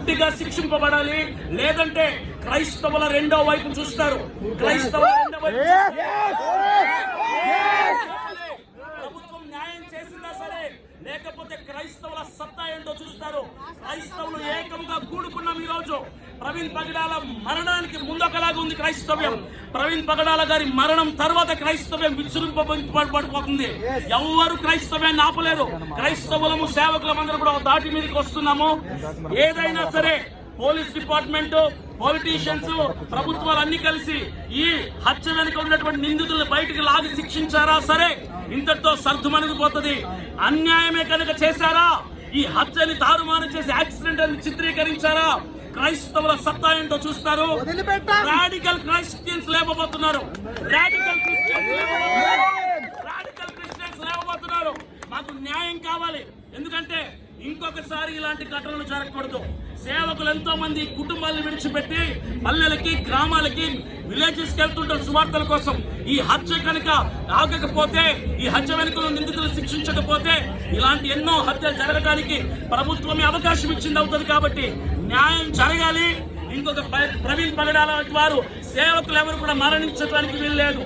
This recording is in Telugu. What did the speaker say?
గట్టిగా శిక్షింపబడాలి. లేదంటే క్రైస్తవుల రెండో వైపు చూస్తారు. క్రైస్తవుల రెండో వైపు ప్రభుత్వం న్యాయం చేసిందా సరే, లేకపోతే క్రైస్తవుల సత్తా ఏంటో చూస్తారు. క్రైస్తవులు ఏకంగా కూడుకున్నాం. ఈ రోజు ప్రవీణ్ పగడాల మరణానికి ముందు ఒకలాగా ఉంది క్రైస్తవ్యం. ప్రవీణ్ పగడాల గారి మరణం తర్వాత క్రైస్తవ్యం విజృంభించబడిపోతుంది. ఎవరు క్రైస్తవ్యాన్ని ఆపలేరు. క్రైస్తవులము సేవకులమందరూ కూడా దాటి మీదకి వస్తున్నాము. ఏదైనా సరే పోలీస్ డిపార్ట్మెంట్, పొలిటీషియన్స్, ప్రభుత్వాలు అన్ని కలిసి ఈ హత్య వెనుక ఉన్నటువంటి నిందితులను బయటికి లాగి శిక్షించారా సరే, ఇంతటితో సర్దుమణిగిపోతుంది. అన్యాయమే కనుక చేశారా, ఈ హత్యని తారుమారు చేసి యాక్సిడెంట్ అని చిత్రీకరించారా, క్రైస్తవుల సత్తా ఏంటో చూస్తారు. రాడికల్ క్రిస్టియన్స్ లేవబోతున్నారు. రాడికల్ క్రిస్టియన్స్ లేవబోతున్నారు. మాకు న్యాయం కావాలి. ఎందుకంటే ఇంకొకసారి ఇలాంటి ఘటనలు జరగకూడదు. సేవకులు ఎంతో మంది కుటుంబాలను విడిచిపెట్టి పల్లెలకి, గ్రామాలకి, విలేజెస్ కి వెళ్తుంటారు సువార్తల కోసం. ఈ హత్య కనుక ఆగకపోతే, ఈ హత్య వెనుకలు నిందితులు శిక్షించకపోతే ఇలాంటి ఎన్నో హత్యలు జరగడానికి ప్రభుత్వమే అవకాశం ఇచ్చింది అవుతుంది. కాబట్టి న్యాయం జరగాలి. ఇంకొక ప్రవీణ్ పగడాల వారు సేవకులు ఎవరు కూడా మరణించడానికి వీల్లేదు.